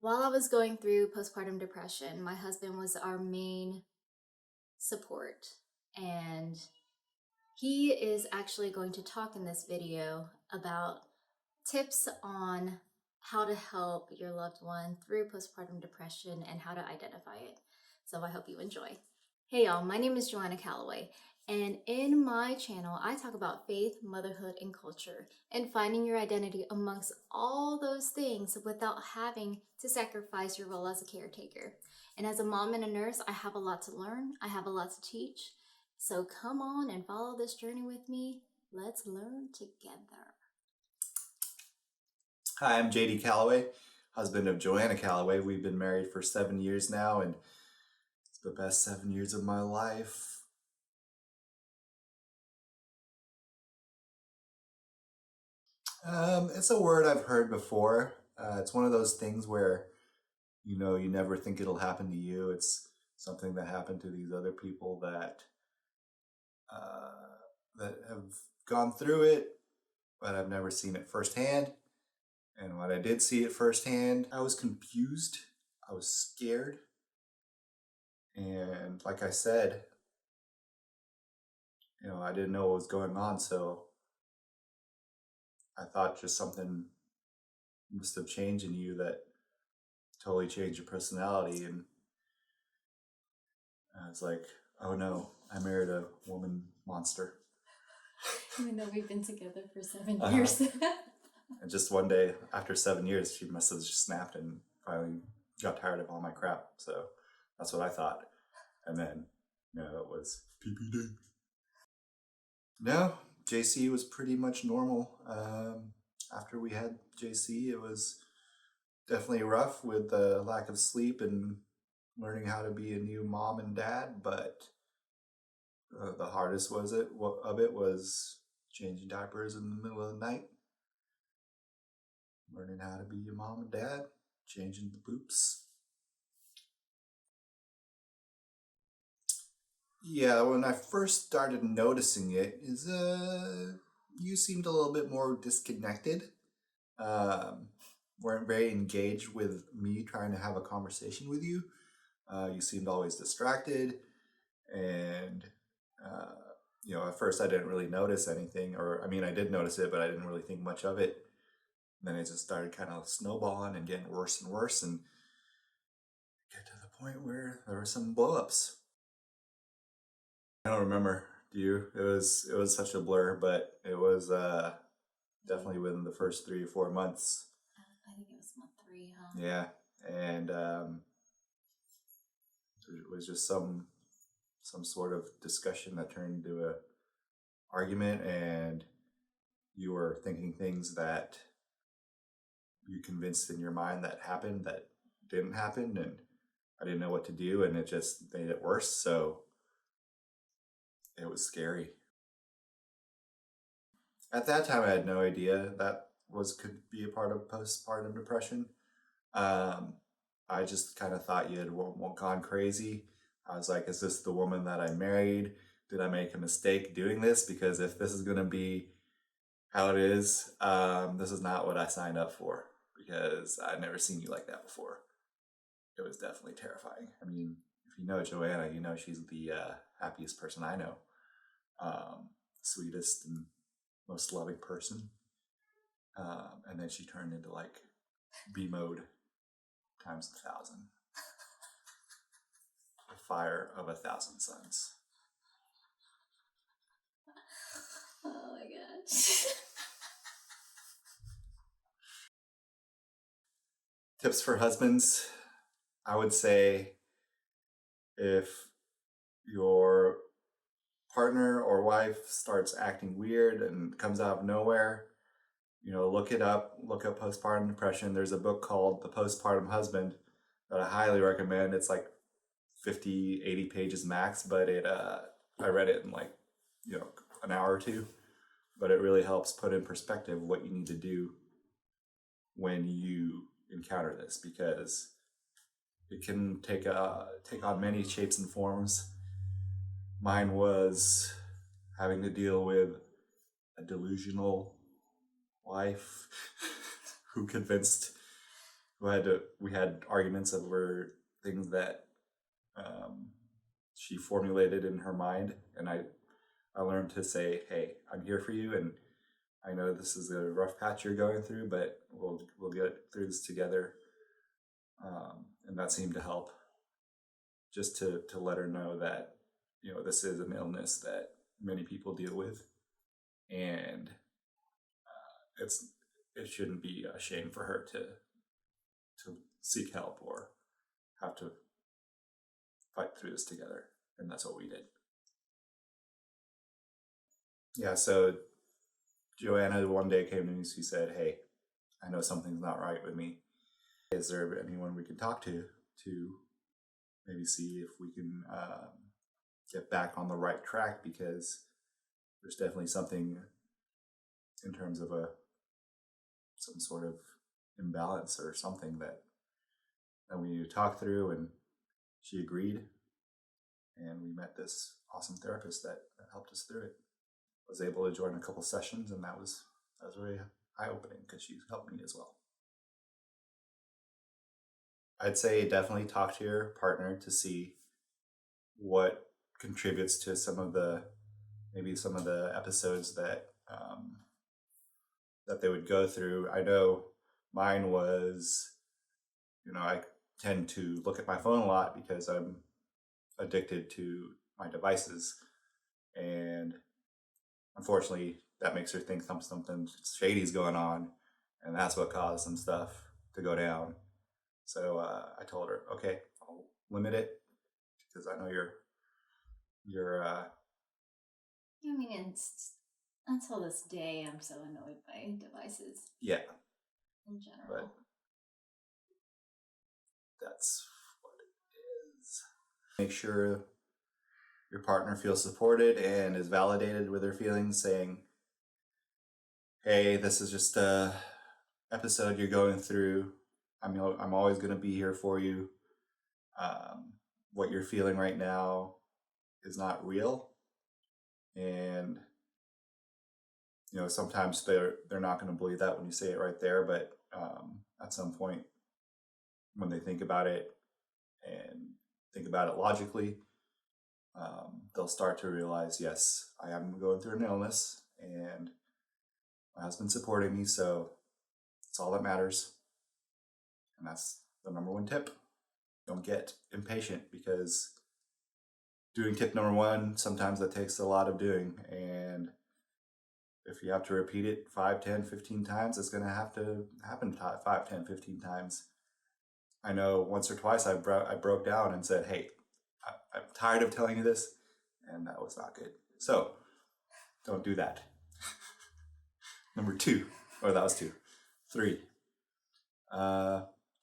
While I was going through postpartum depression, my husband was our main support, and he is actually going to talk in this video about tips on how to help your loved one through postpartum depression and how to identify it. So I hope you enjoy. Hey y'all, my name is Joanna Calloway, and in my channel, I talk about faith, motherhood, and culture, and finding your identity amongst all those things without having to sacrifice your role as a caretaker. And as a mom and a nurse, I have a lot to learn. I have a lot to teach. So come on and follow this journey with me. Let's learn together. Hi, I'm JD Calloway, husband of Joanna Calloway. We've been married for 7 years now, and it's the best 7 years of my life. It's a word I've heard before. It's one of those things where, you never think it'll happen to you. It's something that happened to these other people that have gone through it, but I've never seen it firsthand. And when I did see it firsthand, I was confused. I was scared. And like I said, I didn't know what was going on, so I thought just something must have changed in you that totally changed your personality. And I was like, oh no, I married a woman monster. Even though we've been together for 7 years. And just one day, after 7 years, she must have just snapped and finally got tired of all my crap. So that's what I thought. And then, it was PPD. No, JC was pretty much normal. After we had JC, it was definitely rough with the lack of sleep and learning how to be a new mom and dad. But the hardest of it was changing diapers in the middle of the night. Learning how to be a mom and dad, changing the poops. Yeah, when I first started noticing it, you seemed a little bit more disconnected. Weren't very engaged with me trying to have a conversation with you. You seemed always distracted, and at first I didn't really notice anything, I did notice it, but I didn't really think much of it. Then it just started kind of snowballing and getting worse and worse, and get to the point where there were some blow-ups. I don't remember. Do you? It was such a blur, but it was definitely within the first 3 or 4 months. I think it was month 3, huh? Yeah, and it was just some sort of discussion that turned into a argument, and you were thinking things that you convinced in your mind that happened that didn't happen, and I didn't know what to do, and it just made it worse. So it was scary. At that time, I had no idea that could be a part of postpartum depression. I just kind of thought you had gone crazy. I was like, is this the woman that I married? Did I make a mistake doing this? Because if this is going to be how it is, this is not what I signed up for, because I'd never seen you like that before. It was definitely terrifying. I mean, if you know Joanna, you know she's the happiest person I know. Sweetest and most loving person. And then she turned into like B mode times 1,000. The fire of 1,000 suns. Oh my gosh. Tips for husbands. I would say if your partner or wife starts acting weird and comes out of nowhere, look it up. Look up postpartum depression. There's a book called The Postpartum Husband that I highly recommend. It's like 50, 80 pages max, but I read it in like, an hour or two. But it really helps put in perspective what you need to do when you encounter this, because it can take on many shapes and forms. Mine was having to deal with a delusional wife who we had arguments over things that um, she formulated in her mind, and I learned to say, "Hey, I'm here for you, and I know this is a rough patch you're going through, but we'll get through this together." And that seemed to help, just to let her know that this is an illness that many people deal with, and it shouldn't be a shame for her to seek help or have to fight through this together, and that's what we did. Yeah, so Joanna one day came to me. She said, "Hey, I know something's not right with me. Is there anyone we can talk to maybe see if we can get back on the right track? Because there's definitely something in terms of some sort of imbalance or something that we need to talk through." And she agreed, and we met this awesome therapist that helped us through it. I was able to join a couple sessions, and that was really eye-opening because she helped me as well. I'd say definitely talk to your partner to see what contributes to some of the episodes that that they would go through. I know mine was, I tend to look at my phone a lot because I'm addicted to my devices, and unfortunately that makes her think something shady's going on, and that's what caused some stuff to go down. So I told her, okay, I'll limit it because I know you're I mean, it's until this day, I'm so annoyed by devices yeah, in general. but that's what it is. Make sure your partner feels supported and is validated with their feelings, saying, "Hey, this is just a episode you're going through. I'm always going to be here for you. What you're feeling right now is not real." And sometimes they're not going to believe that when you say it right there, but at some point when they think about it and think about it logically, they'll start to realize, yes, I am going through an illness, and my husband's supporting me, so it's all that matters. And that's the number one tip. Don't get impatient, because doing tip number one, sometimes that takes a lot of doing, and if you have to repeat it 5, 10, 15 times, it's going to have to happen 5, 10, 15 times. I know once or twice I broke down and said, "Hey, I'm tired of telling you this," and that was not good. So don't do that. Number 2, or that was 2. 3,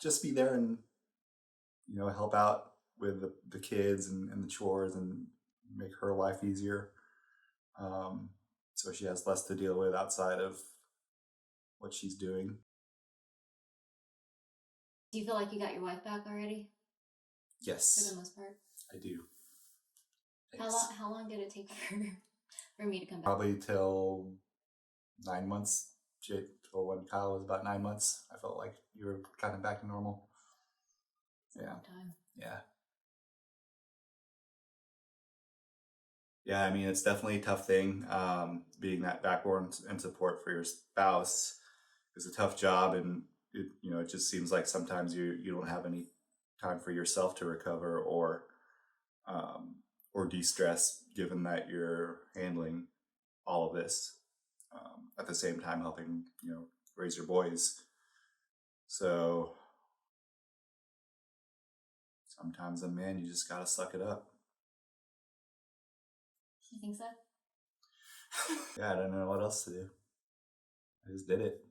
just be there and help out with the kids and the chores, and make her life easier, so she has less to deal with outside of what she's doing. Do you feel like you got your wife back already? Yes, for the most part. I do. How long did it take for me to come back? Probably till 9 months. Till when Kyle was about 9 months, I felt like you were kind of back to normal. It's a long time. Yeah, I mean, it's definitely a tough thing. Being that backbone and support for your spouse is a tough job, and it just seems like sometimes you don't have any time for yourself to recover or de-stress, given that you're handling all of this at the same time helping raise your boys. So sometimes, man, you just gotta suck it up. You think so? Yeah, I don't know what else to do. I just did it.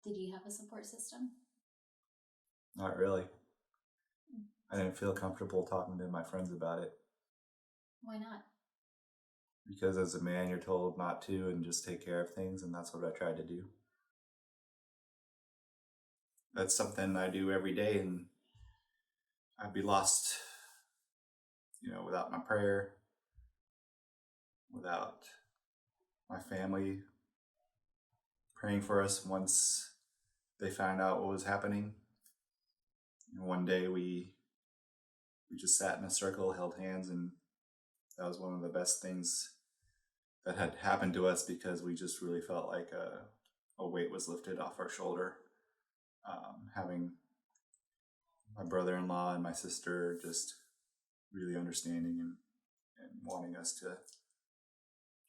Did you have a support system? Not really. I didn't feel comfortable talking to my friends about it. Why not? Because as a man, you're told not to and just take care of things, and that's what I tried to do. That's something I do every day, and I'd be lost, without my prayer, without my family praying for us once they found out what was happening. And one day we just sat in a circle, held hands, and that was one of the best things that had happened to us, because we just really felt like a weight was lifted off our shoulder. Having my brother-in-law and my sister just really understanding and wanting us to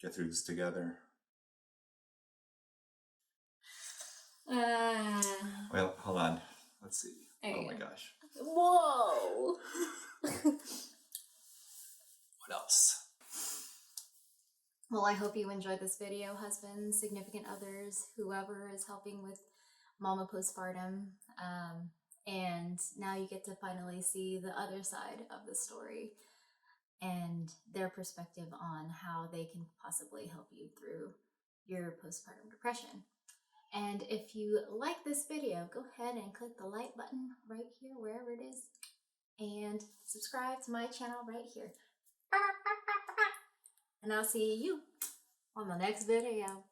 get through this together. Well, hold on. Let's see. Oh my gosh. Whoa! What else? Well, I hope you enjoyed this video, husbands, significant others, whoever is helping with mama postpartum. And now you get to finally see the other side of the story and their perspective on how they can possibly help you through your postpartum depression. And if you like this video, go ahead and click the like button right here, wherever it is, and subscribe to my channel right here. And I'll see you on the next video.